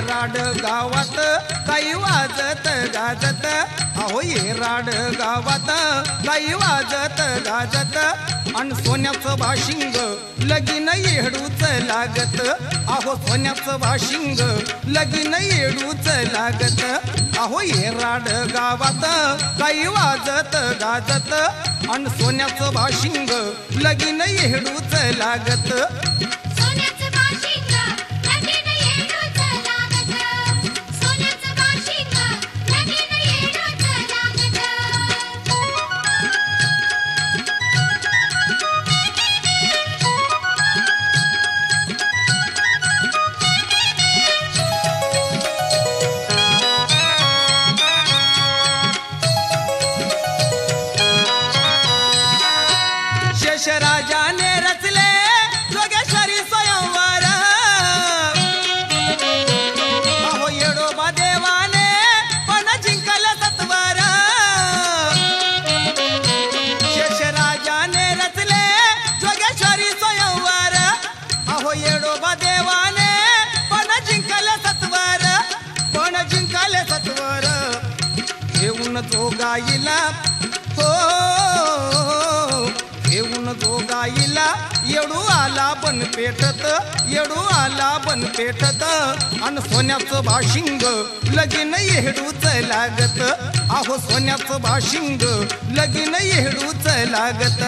राड गावात काही वाजत गाजत, अहो राड गावात काही वाजत गाजत, अन सोन्याचं भाशिंग लगीन येडूच लागत, अहो सोन्याचं भाशिंग लगीन येडूच लागत, अहो राड गावात काही वाजत गाजत, अन सोन्याचं भाशिंग लगीन येडूच लागत. राजाने रचले जोगेश्वरी स्वयंवर, अहो येडोबा देवाने पण जिंकल सत्वर, शेषराजाने रचले जोगेश्वरी स्वयंवर, अहो येडोबा देवाने पण जिंकल सत्वर, पण जिंकल सत्वर. घेऊन जोगाईला हो घेऊन जोगाईला येडू आला बन पेटत, येडू आला बन पेटत, अन सोन्याचं भाशिंग लगीन येडूच लागत, अहो सोन्याचं भाशिंग लगीन येडूच लागत.